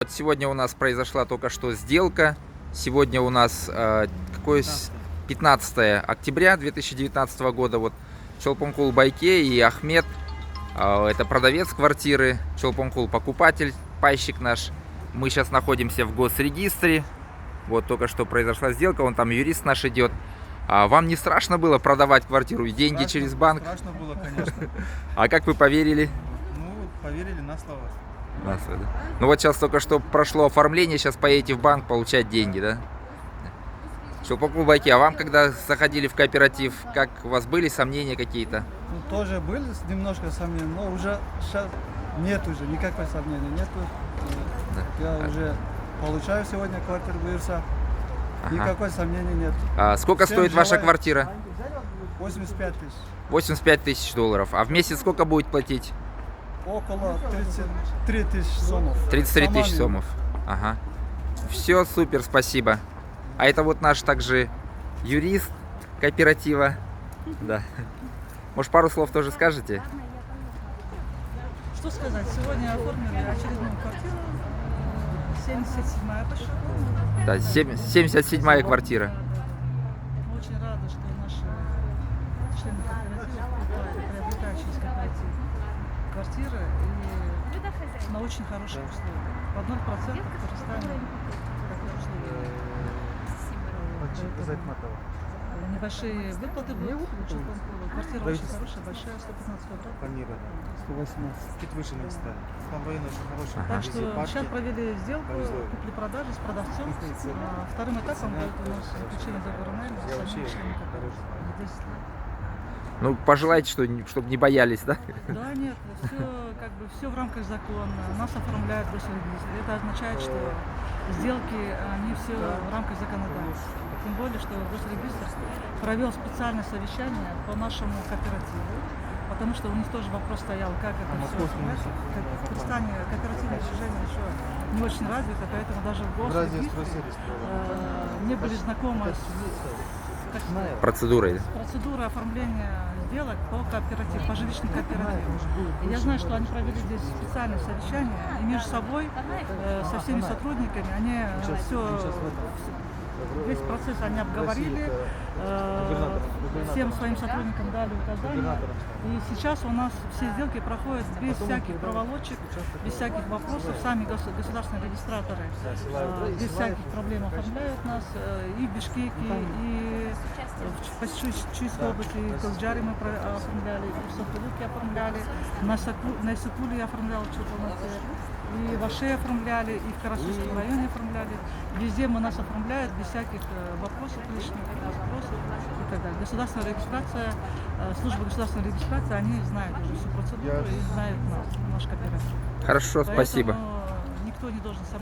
Вот сегодня у нас произошла только что сделка. Сегодня у нас 15 октября 2019 года. Вот Чолпонкул Байке и Ахмед, это продавец квартиры, Чолпонкул покупатель, пайщик наш. Мы сейчас находимся в госрегистре. Вот только что произошла сделка, вон там юрист наш идет. Вам не страшно было продавать квартиру и деньги через банк? Страшно было, конечно. А как вы поверили? Ну, поверили на слово. Ну вот сейчас только что прошло оформление, сейчас поедете в банк получать деньги, да? Чолпонкул Байке, а вам, когда заходили в кооператив, как у вас были сомнения какие-то? Ну, тоже были немножко сомнения, но уже сейчас нет уже, никакой сомнения нету. Я уже получаю сегодня квартиру в Ирса. Никакой сомнения нет. Сколько Всем стоит ваша желаю. квартира? 85 тысяч. 85 тысяч долларов. А в месяц сколько будет платить? Около 33 тысячи сомов. 33 тысячи Сомами. сомов. Ага. Все, супер, спасибо. А это вот наш также юрист кооператива. Да. Может, пару слов тоже скажете? Что сказать? Сегодня оформили очередную квартиру. 77-я по счету. Да, 77-я квартира. Мы очень рады, что наши члены кооператива приобретают через кооператив квартиры и на очень хороших условиях. Под 0% в Казахстане такие условия. Небольшие выплаты будут. Квартира очень хорошая, большая, 115 квадратов. 118. Чуть выше на 100. Там район очень хороший. Так что сейчас провели сделку купли-продажи с продавцом. Вторым этапом будет у нас заключение договора найма с самим членом кооператива на 10 лет. Ну, пожелайте, чтобы не боялись, да? Да, нет, все в рамках закона. Нас оформляют в госрегистре. Это означает, что сделки, они все в рамках законодательства. Тем более, что госрегистр провел специальное совещание по нашему кооперативу, потому что у них тоже вопрос стоял, как это все оформлять. В Казахстане кооперативное движение еще не очень развито, поэтому даже в госрегистре не были знакомы с Процедурой. процедурой оформления сделок по кооперативу, по жилищным кооперативам. И я знаю, что они провели здесь специальное совещание, и между собой, со всеми сотрудниками, они весь процесс они обговорили, всем своим сотрудникам дали указания. И сейчас у нас все сделки проходят без всяких проволочек, без всяких вопросов. Сами государственные регистраторы без всяких проблем оформляют нас и в Бишкеке, и в Чуйской области, и в Кызылжаре мы оформляли, и в Сокулуке оформляли, на Исыкуле оформлял что-то, и в Аше оформляли, и в Карасуйском районе оформляли. Везде мы нас оформляют без всяких вопросов лишних, запросов и так далее. Государственная регистрация, служба государственной регистрации, они знают уже всю процедуру и знают нас, наш кооператив. Хорошо, спасибо. Поэтому никто не должен сомневаться.